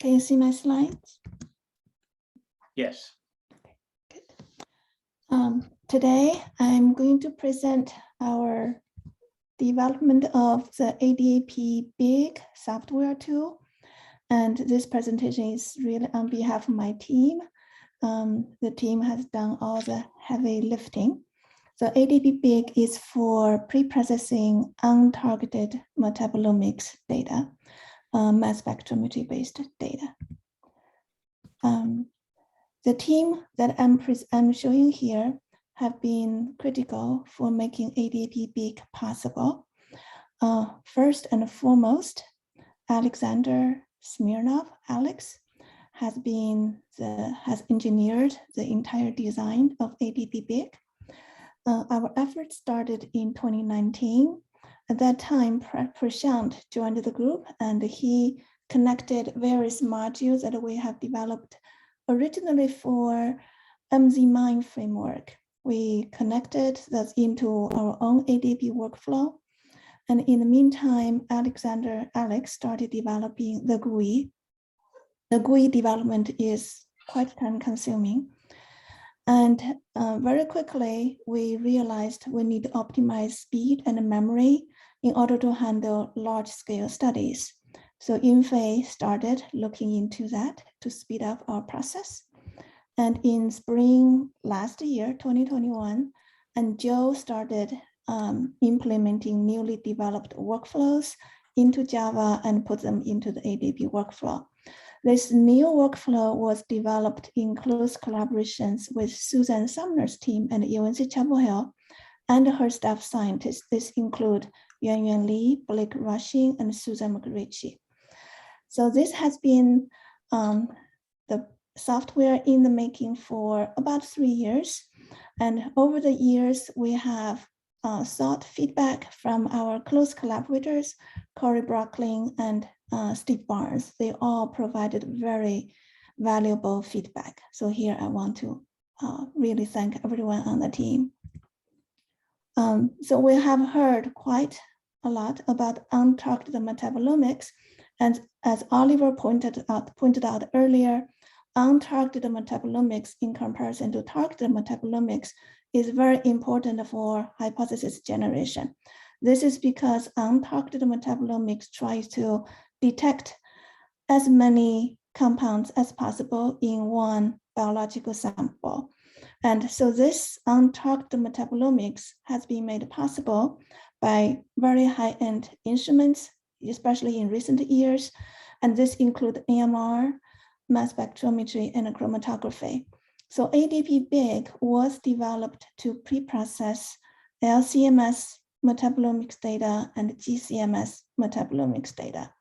Can you see my slides? Yes. Good. Today, I'm going to present our development of the ADAP Big software tool. And this presentation is really on behalf of my team. The team has done all the heavy lifting. So ADAP Big is for pre-processing untargeted metabolomics data, mass spectrometry-based data. The team that I'm showing here have been critical for making ADAP Big possible. First and foremost, Alexander Smirnov, Alex, has engineered the entire design of ADAP Big. Our efforts started in 2019. At that time, Prashant joined the group and he connected various modules that we have developed originally for MZMine framework. We connected that into our own ADAP workflow. And in the meantime, Alex started developing the GUI. The GUI development is quite time consuming. And very quickly, we realized we need to optimize speed and memory in order to handle large scale studies. So Yunfei started looking into that to speed up our process. And in spring last year, 2021, and Joe started implementing newly developed workflows into Java and put them into the ADAP workflow. This new workflow was developed in close collaborations with Susan Sumner's team and UNC Chapel Hill and her staff scientists. This include Yuanyuan Li, Blake Rushing, and Susan McRitchie. So this has been the software in the making for about 3 years. And over the years, we have sought feedback from our close collaborators, Corey Brockling and Steve Barnes. They all provided very valuable feedback. So here I want to really thank everyone on the team. So we have heard quite a lot about untargeted metabolomics. And as Oliver pointed out earlier, untargeted metabolomics in comparison to targeted metabolomics is very important for hypothesis generation. This is because untargeted metabolomics tries to detect as many compounds as possible in one biological sample. And so this untargeted metabolomics has been made possible by very high-end instruments, especially in recent years. And this includes AMR, mass spectrometry, and chromatography. So ADAP Big was developed to pre-process LCMS metabolomics data and GCMS metabolomics data.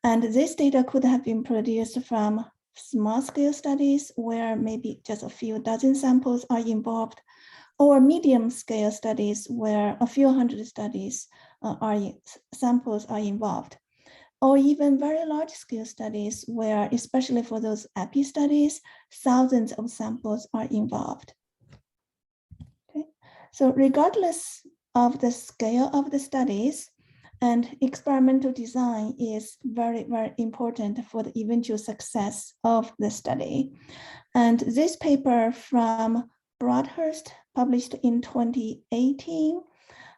And this data could have been produced from small scale studies where maybe just a few dozen samples are involved, or medium scale studies where a few hundred samples are involved, or even very large scale studies where, especially for those epi studies, thousands of samples are involved. Okay, so regardless of the scale of the studies, and experimental design is very, very important for the eventual success of the study. And this paper from Broadhurst, published in 2018,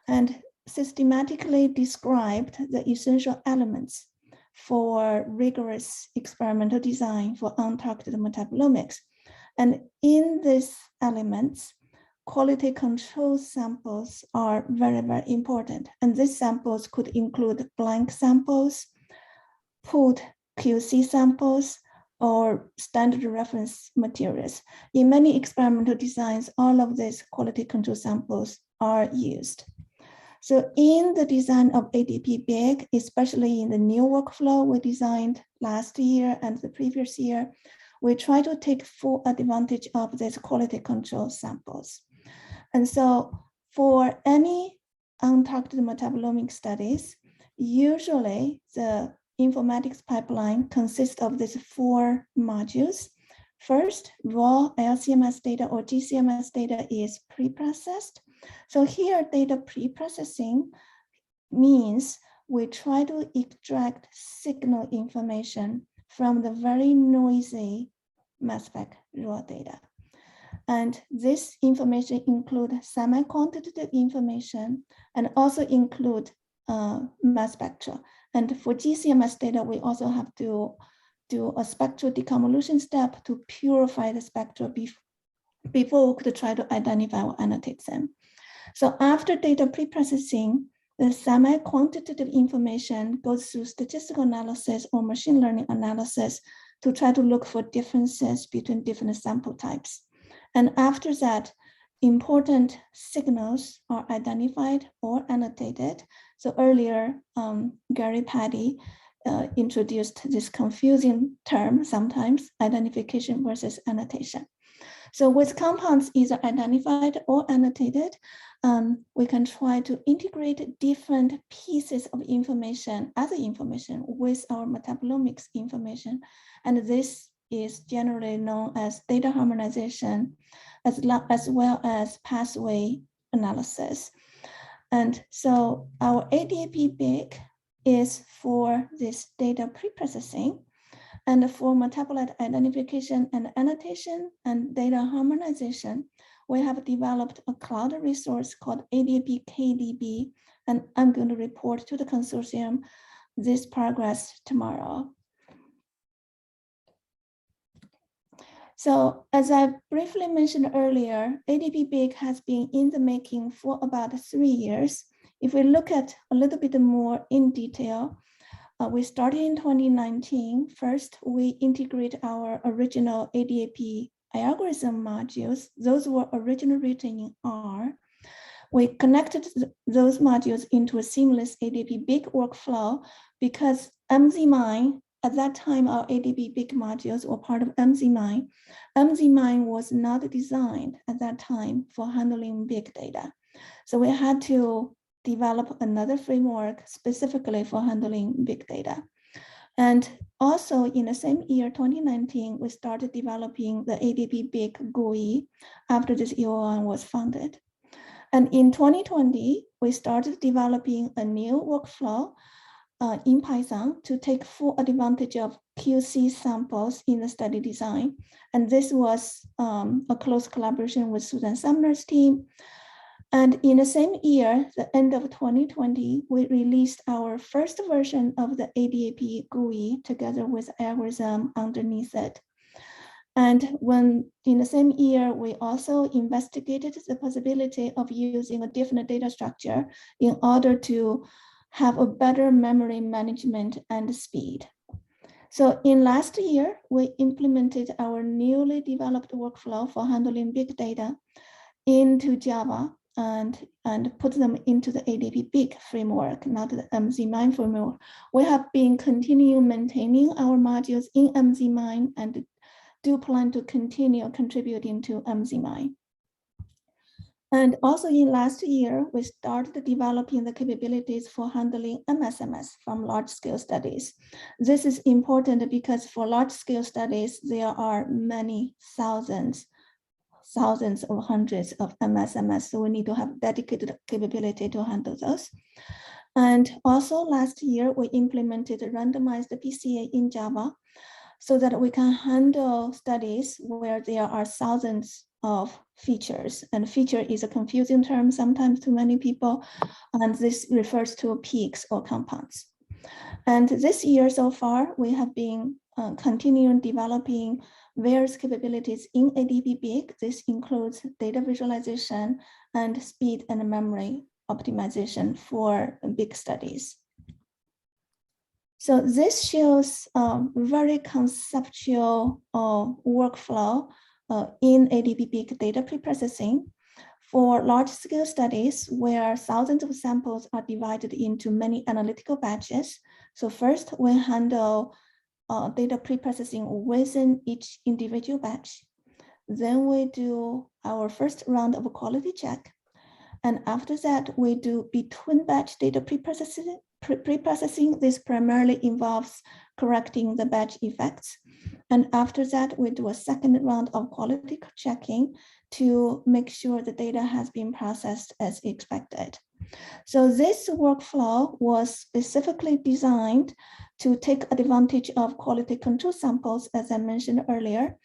and systematically described the essential elements for rigorous experimental design for untargeted metabolomics. And in these elements, quality control samples are very, very important. And these samples could include blank samples, pooled QC samples, or standard reference materials. In many experimental designs, all of these quality control samples are used. So in the design of ADAP Big, especially in the new workflow we designed last year and the previous year, we try to take full advantage of these quality control samples. And so for any untargeted metabolomic studies, usually the informatics pipeline consists of these 4 modules. First, raw LCMS data or GCMS data is pre-processed. So here, data pre-processing means we try to extract signal information from the very noisy mass spec raw data. And this information include semi-quantitative information and also include mass spectra. And for GCMS data, we also have to do a spectral deconvolution step to purify the spectra before we could try to identify or annotate them. So after data preprocessing, the semi-quantitative information goes through statistical analysis or machine learning analysis to try to look for differences between different sample types. And after that, important signals are identified or annotated. So earlier, Gary Paddy introduced this confusing term sometimes, identification versus annotation. So with compounds either identified or annotated, we can try to integrate different pieces of information, other information, with our metabolomics information. And this is generally known as data harmonization, as well as pathway analysis. And so our ADAP-BIG is for this data preprocessing. And for metabolite identification and annotation and data harmonization, we have developed a cloud resource called ADAP-KDB, and I'm going to report to the consortium this progress tomorrow. So as I briefly mentioned earlier, ADAP-BIG has been in the making for about 3 years. If we look at a little bit more in detail, we started in 2019. First, we integrate our original ADAP algorithm modules. Those were originally written in R. We connected those modules into a seamless ADAP-BIG workflow because MZMine, at that time, our ADAP-BIG modules were part of MZMine. MZMine was not designed at that time for handling big data. So we had to develop another framework specifically for handling big data. And also in the same year, 2019, we started developing the ADAP-BIG GUI after this EO1 was founded. And in 2020, we started developing a new workflow in Python to take full advantage of QC samples in the study design. And this was a close collaboration with Susan Sumner's team. And in the same year, the end of 2020, we released our first version of the ADAP GUI together with algorithm underneath it. And when in the same year, we also investigated the possibility of using a different data structure in order to have a better memory management and speed. So in last year, we implemented our newly developed workflow for handling big data into Java and put them into the ADAP-BIG framework, not the MZMine framework. We have been continuing maintaining our modules in MZMine and do plan to continue contributing to MZMine. And also in last year, we started developing the capabilities for handling MSMS from large-scale studies. This is important because for large-scale studies, there are many thousands or hundreds of MSMS, so we need to have dedicated capability to handle those. And also last year, we implemented a randomized PCA in Java so that we can handle studies where there are thousands of features. And feature is a confusing term sometimes to many people, and this refers to peaks or compounds. And this year so far, we have been continuing developing various capabilities in ADAP-BIG. This includes data visualization and speed and memory optimization for big studies. So this shows a very conceptual workflow in ADAP-BIG data preprocessing for large-scale studies where thousands of samples are divided into many analytical batches. So first, we handle data preprocessing within each individual batch. Then we do our first round of quality check. And after that, we do between batch data preprocessing. This primarily involves correcting the batch effects. And after that, we do a second round of quality checking to make sure the data has been processed as expected. So this workflow was specifically designed to take advantage of quality control samples, as I mentioned earlier.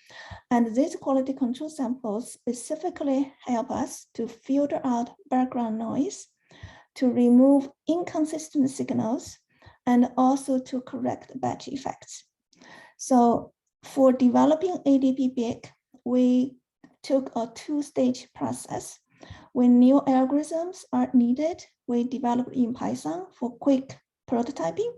And these quality control samples specifically help us to filter out background noise, to remove inconsistent signals, and also to correct batch effects. So for developing ADP-BIC, we took a two-stage process. When new algorithms are needed, we develop in Python for quick prototyping.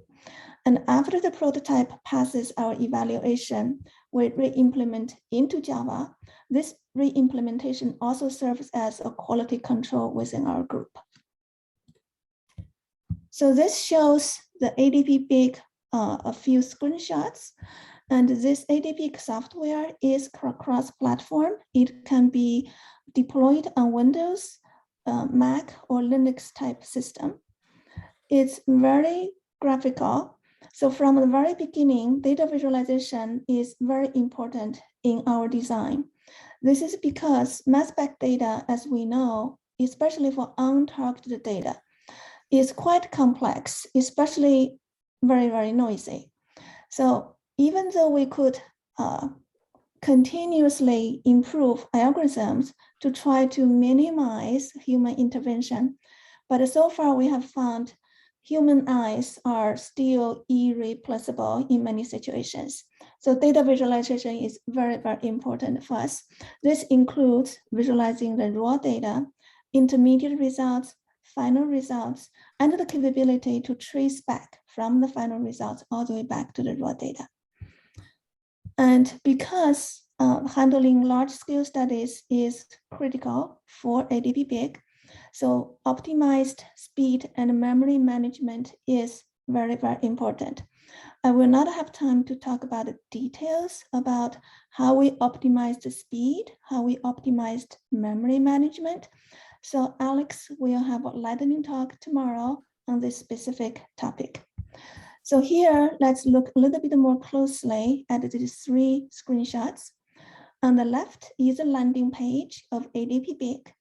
And after the prototype passes our evaluation, we re-implement into Java. This re-implementation also serves as a quality control within our group. So this shows the ADP-BIC, a few screenshots. And this ADP software is cross-platform. It can be deployed on Windows, Mac, or Linux type system. It's very graphical. So from the very beginning, data visualization is very important in our design. This is because mass spec data, as we know, especially for untargeted data, is quite complex, especially very, very noisy. So even though we could continuously improve algorithms to try to minimize human intervention, but so far we have found human eyes are still irreplaceable in many situations. So data visualization is very, very important for us. This includes visualizing the raw data, intermediate results, final results, and the capability to trace back from the final results all the way back to the raw data. And because handling large-scale studies is critical for ADP-BIC, so optimized speed and memory management is very, very important. I will not have time to talk about the details about how we optimized the speed, how we optimized memory management. So Alex will have a lightning talk tomorrow on this specific topic. So here, let's look a little bit more closely at these three screenshots. On the left is a landing page of ADP-BIC.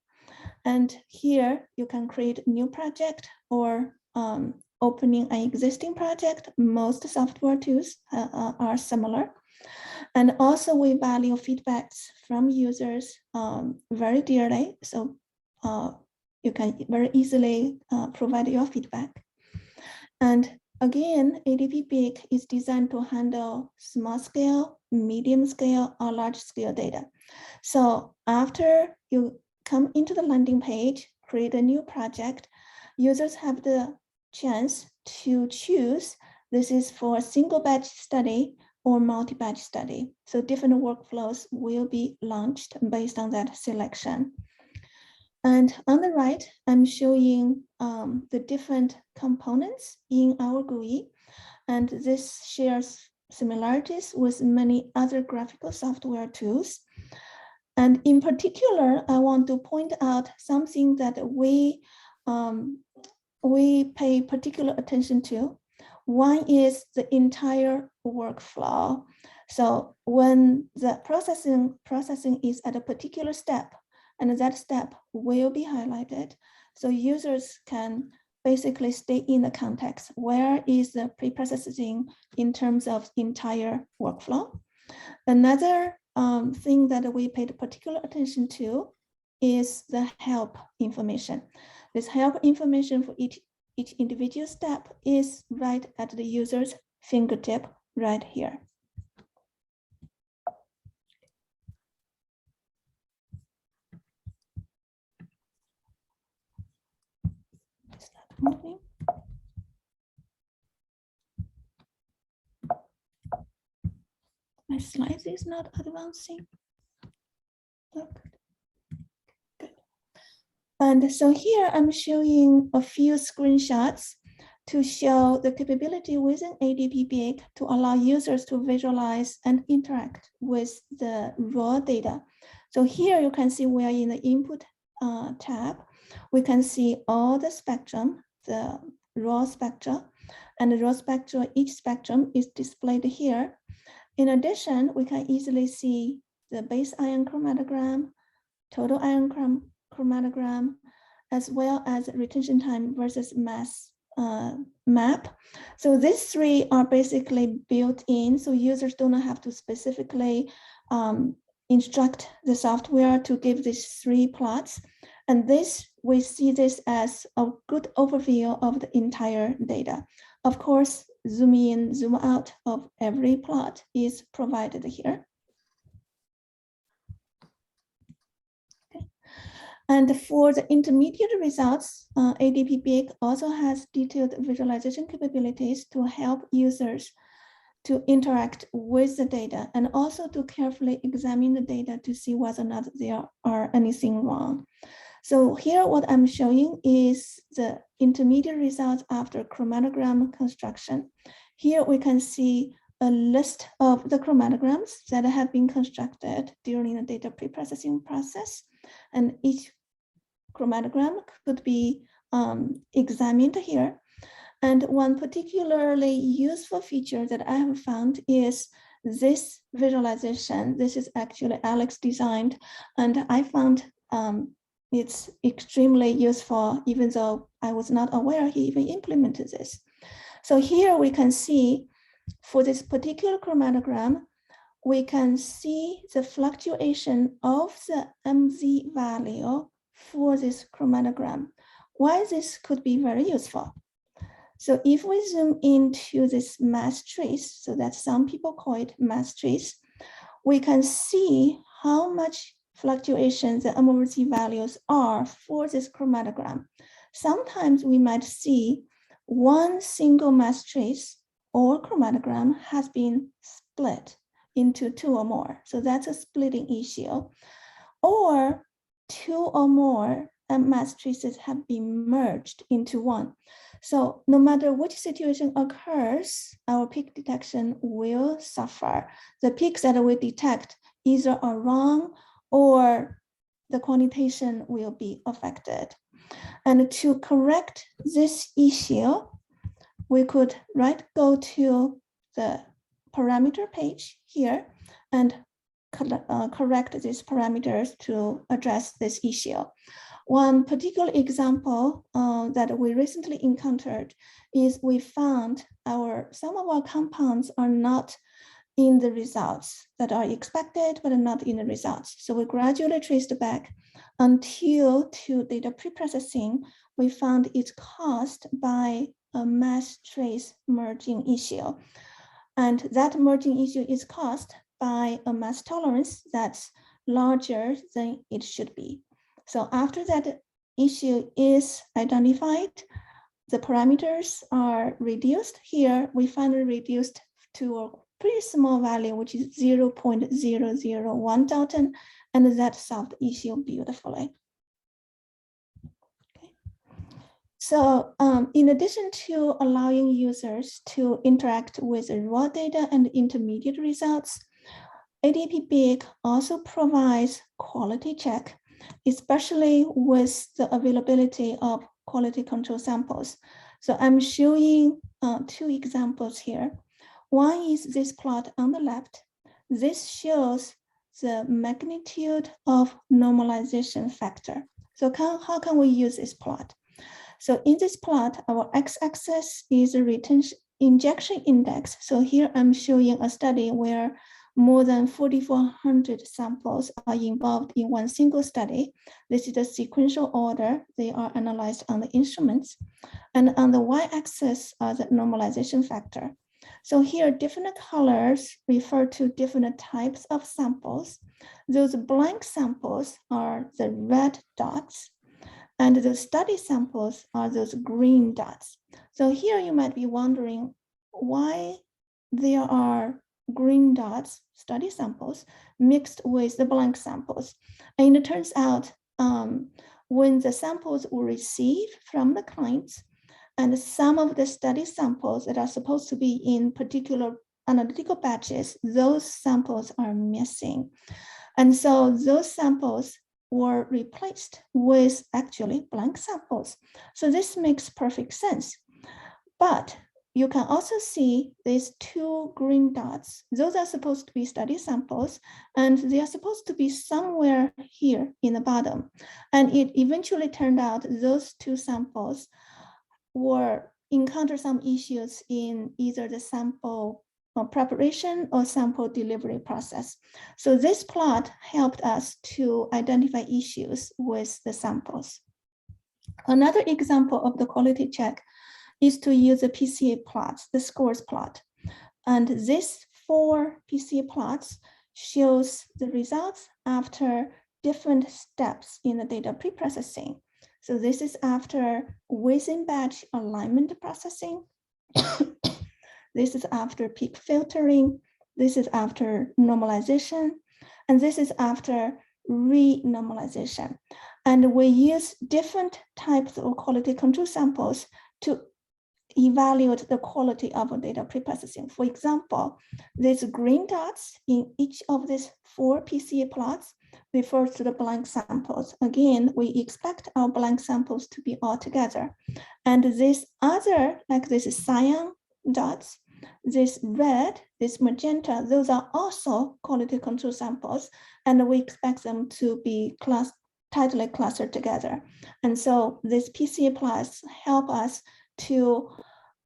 And here you can create a new project or opening an existing project. Most software tools are similar. And also we value feedbacks from users very dearly. So you can very easily provide your feedback. And again, ADP-BIC is designed to handle small scale, medium scale, or large scale data. So after you come into the landing page, create a new project, users have the chance to choose this is for a single batch study or multi-batch study. So different workflows will be launched based on that selection. And on the right, I'm showing the different components in our GUI. And this shares similarities with many other graphical software tools. And in particular, I want to point out something that we pay particular attention to. One is the entire workflow. So when the processing is at a particular step, and that step will be highlighted, so users can basically stay in the context. Where is the pre-processing in terms of entire workflow? Another thing that we paid particular attention to is the help information. This help information for each individual step is right at the user's fingertip right here. Is that moving? My slides is not advancing. Look. Good. And so here I'm showing a few screenshots to show the capability within ADP-BIC to allow users to visualize and interact with the raw data. So here you can see we are in the input tab. We can see all the spectrum, the raw spectra, and the raw spectra, each spectrum is displayed here. In addition, we can easily see the base ion chromatogram, total ion chromatogram, as well as retention time versus mass map. So these three are basically built in, so users do not have to specifically instruct the software to give these three plots. And this, we see this as a good overview of the entire data. Of course, zoom in, zoom out of every plot is provided here. Okay. And for the intermediate results, ADP-Big also has detailed visualization capabilities to help users to interact with the data and also to carefully examine the data to see whether or not there are anything wrong. So here what I'm showing is the intermediate results after chromatogram construction. Here we can see a list of the chromatograms that have been constructed during the data preprocessing process, and each chromatogram could be examined here. And one particularly useful feature that I have found is this visualization. This is actually Alex designed, and I found it's extremely useful, even though I was not aware he even implemented this. So here we can see for this particular chromatogram, we can see the fluctuation of the MZ value for this chromatogram. Why this could be very useful? So if we zoom into this mass trace, so that some people call it mass trace, we can see how much fluctuation the MZ values are for this chromatogram. Sometimes we might see one single mass trace or chromatogram has been split into two or more. So that's a splitting issue. Or two or more mass traces have been merged into one. So no matter which situation occurs, our peak detection will suffer. The peaks that we detect either are wrong or the quantitation will be affected. And to correct this issue, we could go to the parameter page here and correct these parameters to address this issue. One particular example that we recently encountered is we found some of our compounds are not in the results that are expected, but are not in the results. So we gradually traced back until to data preprocessing, we found it's caused by a mass trace merging issue. And that merging issue is caused by a mass tolerance that's larger than it should be. So after that issue is identified, the parameters are reduced. Here, we finally reduced to a pretty small value, which is 0.001 Dalton, and that solved the issue beautifully. Okay. So in addition to allowing users to interact with raw data and intermediate results, ADP-Big also provides quality check, especially with the availability of quality control samples. So I'm showing two examples here. One is this plot on the left. This shows the magnitude of normalization factor. So how can we use this plot? So in this plot, our x-axis is a retention injection index. So here I'm showing a study where more than 4,400 samples are involved in one single study. This is the sequential order. They are analyzed on the instruments. And on the y-axis are the normalization factor. So here, different colors refer to different types of samples. Those blank samples are the red dots, and the study samples are those green dots. So here you might be wondering why there are green dots, study samples, mixed with the blank samples. And it turns out when the samples were received from the clients, and some of the study samples that are supposed to be in particular analytical batches, those samples are missing. And so those samples were replaced with actually blank samples. So this makes perfect sense. But you can also see these two green dots. Those are supposed to be study samples, and they are supposed to be somewhere here in the bottom. And it eventually turned out those two samples encountered some issues in either the sample preparation or sample delivery process. So this plot helped us to identify issues with the samples. Another example of the quality check is to use the PCA plots, the scores plot. And this 4 PCA plots shows the results after different steps in the data preprocessing. So this is after within batch alignment processing. This is after peak filtering. This is after normalization. And this is after re-normalization. And we use different types of quality control samples to evaluate the quality of data preprocessing. For example, these green dots in each of these 4 PCA plots refers to the blank samples. Again, we expect our blank samples to be all together. And this other, like this cyan dots, this red, this magenta, those are also quality control samples, and we expect them to be tightly clustered together. And so these PCA plots help us to,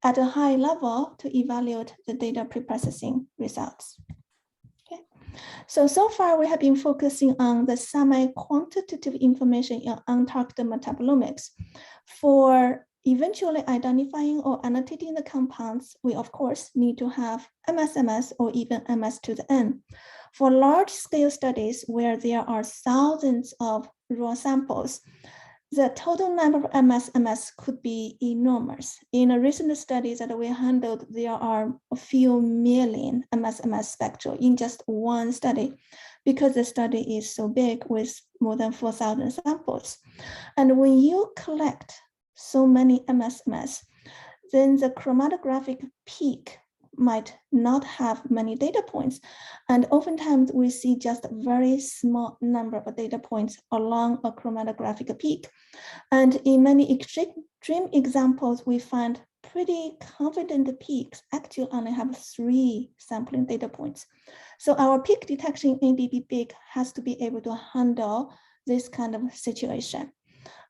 at a high level, to evaluate the data preprocessing results. Okay. So far we have been focusing on the semi-quantitative information in untargeted metabolomics. For eventually identifying or annotating the compounds, we of course need to have MS or even MS to the N. For large-scale studies where there are thousands of raw samples, the total number of MS could be enormous. In a recent study that we handled, there are a few million MS spectra in just one study, because the study is so big with more than 4,000 samples. And when you collect so many MS, then the chromatographic peak might not have many data points. And oftentimes we see just a very small number of data points along a chromatographic peak. And in many extreme examples, we find pretty confident peaks actually only have 3 sampling data points. So our peak detection in ABB-Big has to be able to handle this kind of situation.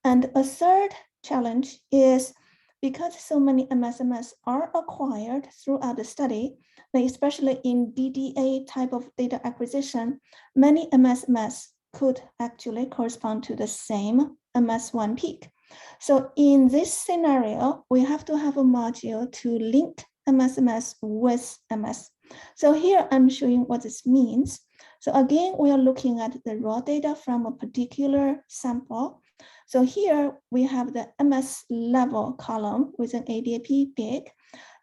And a third challenge is, because so many MS are acquired throughout the study, especially in DDA type of data acquisition, many MS could actually correspond to the same MS1 peak. So in this scenario, we have to have a module to link MS with MS. So here I'm showing what this means. So again, we are looking at the raw data from a particular sample. So here we have the MS level column with an ADAP-Big.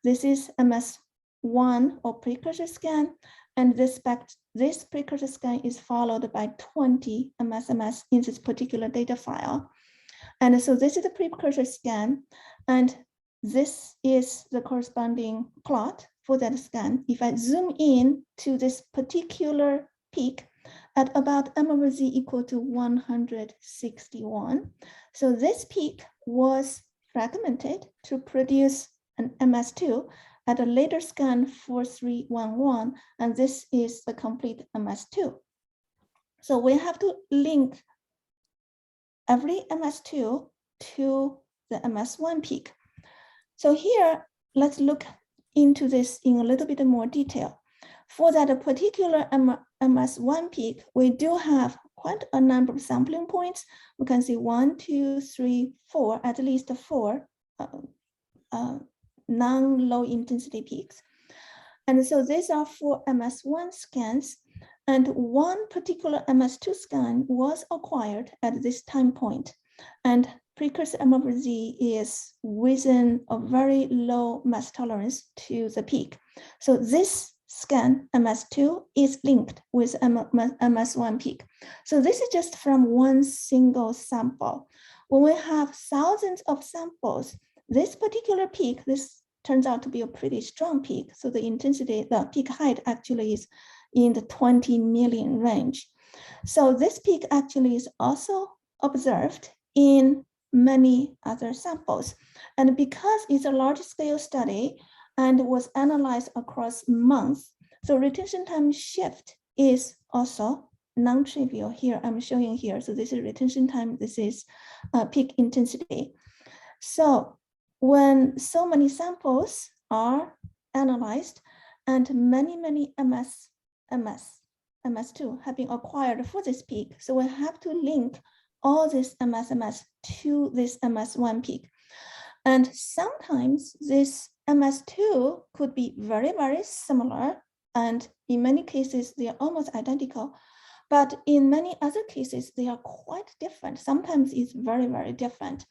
This is MS1 or precursor scan, and this precursor scan is followed by 20 MS in this particular data file. And so this is the precursor scan, and this is the corresponding plot for that scan. If I zoom in to this particular peak, at about m/z equal to 161. So this peak was fragmented to produce an MS2 at a later scan 4311, and this is the complete MS2. So we have to link every MS2 to the MS1 peak. So here, let's look into this in a little bit more detail. For that particular MS1 peak, we do have quite a number of sampling points. We can see 1, 2, 3, 4, at least 4 non-low intensity peaks. And so these are 4 MS1 scans, and one particular MS2 scan was acquired at this time point. And precursor m/z is within a very low mass tolerance to the peak. So this scan MS2 is linked with MS1 peak. So this is just from one single sample. When we have thousands of samples, this particular peak, this turns out to be a pretty strong peak. So the intensity, the peak height actually is in the 20 million range. So this peak actually is also observed in many other samples. And because it's a large scale study, and was analyzed across months. So retention time shift is also non-trivial. Here I'm showing here. So this is retention time. This is peak intensity. So when so many samples are analyzed and many MS2 have been acquired for this peak, so we have to link all this MS to this MS1 peak. And sometimes this MS2 could be very, very similar. And in many cases, they are almost identical. But in many other cases, they are quite different. Sometimes it's very, very different.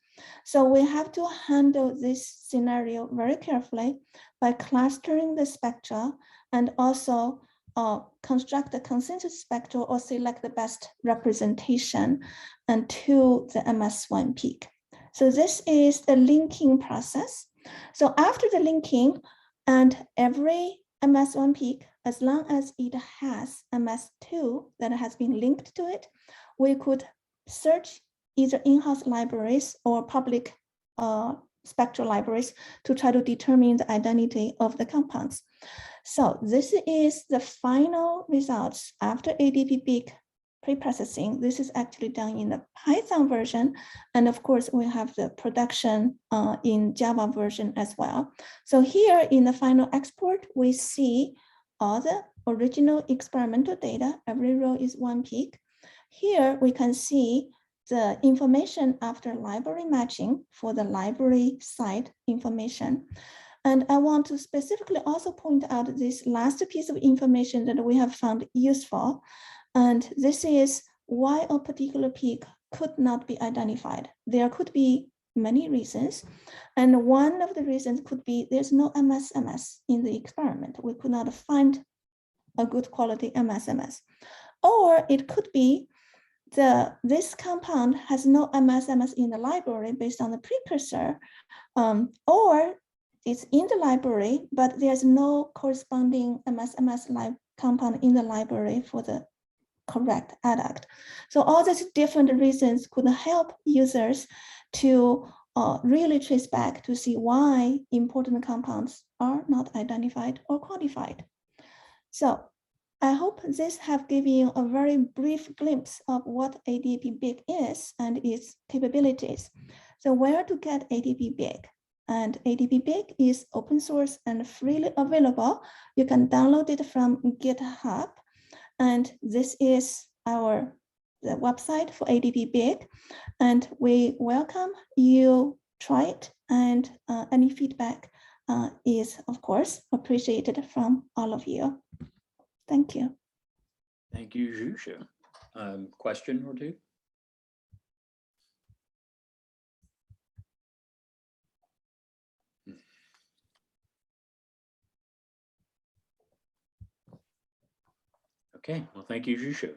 So we have to handle this scenario very carefully by clustering the spectra and also construct a consensus spectra or select the best representation and to the MS1 peak. So this is the linking process. So after the linking, and every MS1 peak, as long as it has MS2 that has been linked to it, we could search either in-house libraries or public spectral libraries to try to determine the identity of the compounds. So this is the final results after ADP-big pre-processing. This is actually done in the Python version. And of course, we have the production in Java version as well. So here in the final export, we see all the original experimental data. Every row is one peak. Here we can see the information after library matching for the library site information. And I want to specifically also point out this last piece of information that we have found useful. And this is why a particular peak could not be identified. There could be many reasons. And one of the reasons could be there's no MS in the experiment. We could not find a good quality MS. Or it could be this compound has no MS in the library based on the precursor, or it's in the library, but there's no corresponding MS compound in the library for the correct adduct. So all these different reasons could help users to really trace back to see why important compounds are not identified or quantified. So I hope this have given you a very brief glimpse of what ADP-big is and its capabilities. So where to get ADP-big? And ADP-big is open source and freely available. You can download it from GitHub. And this is the website for ADP-big. And we welcome you try it. And any feedback is, of course, appreciated from all of you. Thank you. Thank you, Zhusha. Question or two? Okay, well, thank you, Zhusha.